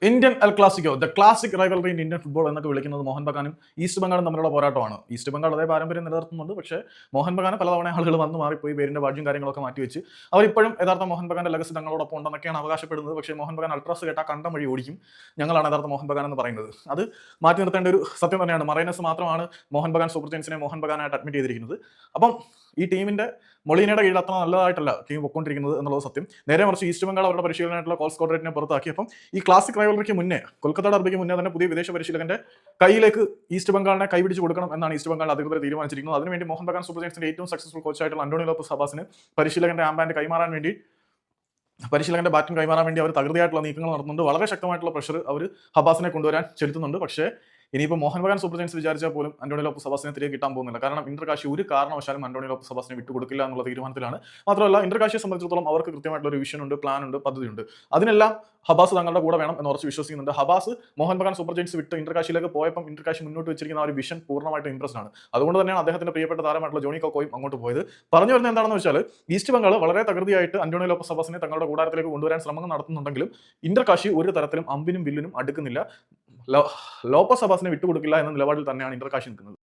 Indian El Clasico the classic rivalry in Indian football എന്നൊക്കെ വിളിക്കുന്നത് Mohan ബഗാനും east ബംഗാളും തമ്മിലുള്ള പോരാട്ടമാണ്. ഈസ്റ്റ് ബംഗാൾ അതേ പാരമ്പര്യം നിലനിർത്തുന്നുണ്ട്. പക്ഷേ മോഹൻ ബഗാൻ പലതവണ ആളുകൾ വന്നു മാറിപ്പോയി പേരിന്റെ ബാഡ്ജും കാര്യങ്ങളൊക്കെ മാറ്റിവെച്ച് അവരിപ്പോഴും യഥാർത്ഥ മോഹൻ ബഗാന്റെ ലെഗസി തങ്ങളോടൊപ്പം ഉണ്ടെന്നൊക്കെയാണ് അവകാശപ്പെടുന്നത്. പക്ഷേ മോഹൻ ബഗാൻ അൾട്രാസ് കേട്ടാൽ കണ്ടം വഴി ഓടിക്കും. ഞങ്ങളാണ് യഥാർത്ഥ മോഹൻ ബഗാൻ എന്ന് പറയുന്നത്. അത് മാറ്റി നിർത്തേണ്ട ഒരു സത്യം തന്നെയാണ്. മറൈനസ് മാത്രമാണ് മോഹൻ ബഗാൻ സൂപ്പർ ജയൻസിനെ മോഹൻ ബഗാനായിട്ട് അഡ്മിറ്റ് ചെയ്തിരിക്കുന്നത്. അപ്പം ഈ ടീമിന്റെ മൊളീനയുടെ കീഴിൽ അത്ര നല്ലതായിട്ടല്ല ടീം പൊക്കൊണ്ടിരിക്കുന്നത് എന്നുള്ളത് സത്യം. നേരെ മറിച്ച് ഈസ്റ്റ് ബംഗാൾ അവരുടെ പരിശീലനമായിട്ടുള്ള കോൾ സ്കോഡറേറ്റിനെ പുറത്താക്കി. അപ്പം ഈ ക്ലാസിക് റൈവലറിക്ക് മുന്നേ, കൊൽക്കത്ത ഡർബിക്ക് മുന്നേ തന്നെ പുതിയ വിദേശ പരിശീലകന്റെ കയ്യിലേക്ക് ഈസ്റ്റ് ബംഗാളിനെ കൈപിടിച്ച് കൊടുക്കണം എന്നാണ് ഈസ്റ്റ് ബംഗാൾ അധികൃതർ തീരുമാനിച്ചിരിക്കുന്നത്. അതിനുവേണ്ടി മോഹൻ ബഗാൻ സൂപ്പർ ജയൻസിന്റെ ഏറ്റവും സക്സസ്ഫുൾ കോച്ചായിട്ടുള്ള അന്റോണിയോ ലോപ്പസ് ഹബാസിന് പരിശീലകന്റെ ആംബാൻഡ് കൈമാറാൻ വേണ്ടി, പരിശീലകന്റെ ബാറ്റും കൈമാറാൻ വേണ്ടി അവർ തകൃതിയായിട്ടുള്ള നീക്കങ്ങൾ നടത്തുന്നുണ്ട്. വളരെ ശക്തമായിട്ടുള്ള പ്രഷർ അവർ ഹബാസിനെ കൊണ്ടുവരാൻ ചെലുത്തുന്നുണ്ട്. പക്ഷേ ഇനിയിപ്പോൾ മോഹൻ ബഗാൻ സൂപ്പർ ജയൻസ് വിചാരിച്ചാൽ പോലും അന്റോണിയോ ലോപ്പസ് ഹബാസിനെ തിരികെ കിട്ടാൻ പോകുന്നില്ല. കാരണം ഇന്റർകാശി ഒരു കാരണവശാലും അന്റോണിയോ ലോപ്പസ് ഹബാസിനെ വിട്ടുകൊടുക്കില്ല എന്നുള്ള തീരുമാനത്തിലാണ്. മാത്രമല്ല ഇന്റർകാശിയെ സംബന്ധിച്ചിടത്തോളം അവർക്ക് കൃത്യമായിട്ടുള്ള ഒരു വിഷൻ ഉണ്ട്, പ്ലാൻ ഉണ്ട്, പദ്ധതിയുണ്ട്. അതിനെല്ലാം ഹബാസ് തങ്ങളുടെ കൂടെ വേണം എന്ന് ഉറച്ച് വിശ്വസിക്കുന്നുണ്ട്. Habas Mohun Bagan super giants വിട്ട് ഇന്റർകാശിയിലേക്ക് പോയപ്പോൾ ഇന്റർകാശി മുന്നോട്ട് വെച്ചിരിക്കുന്ന ആ ഒരു വിഷൻ പൂർണ്ണമായിട്ട് ഇംപ്രസ്ഡ് ആണ്. അതുകൊണ്ട് തന്നെയാണ് അദ്ദേഹത്തിന്റെ പ്രിയപ്പെട്ട താരമായിട്ടുള്ള ജോണി കോക്കോയും അങ്ങോട്ട് പോയത്. പറഞ്ഞു വരുന്നത് എന്താണെന്ന് വെച്ചാൽ ഈസ്റ്റ് ബംഗാൾ വളരെ തകൃതിയായിട്ട് അന്റോണിയോ ലോപ്പസ് ഹബാസിനെ തങ്ങളുടെ കൂടാരത്തിലേക്ക് കൊണ്ടുവരാൻ ശ്രമങ്ങൾ നടത്തുന്നുണ്ടെങ്കിലും ഇന്റർകാശി ഒരു തരത്തിലും അമ്പിനും വില്ലിനും അടുക്കുന്നില്ല. ലോപ്പസ് ഹബാസിനെ വിട്ടുകൊടുക്കില്ല എന്ന നിലപാടിൽ തന്നെയാണ് ഇന്റർകാശി നിൽക്കുന്നത്.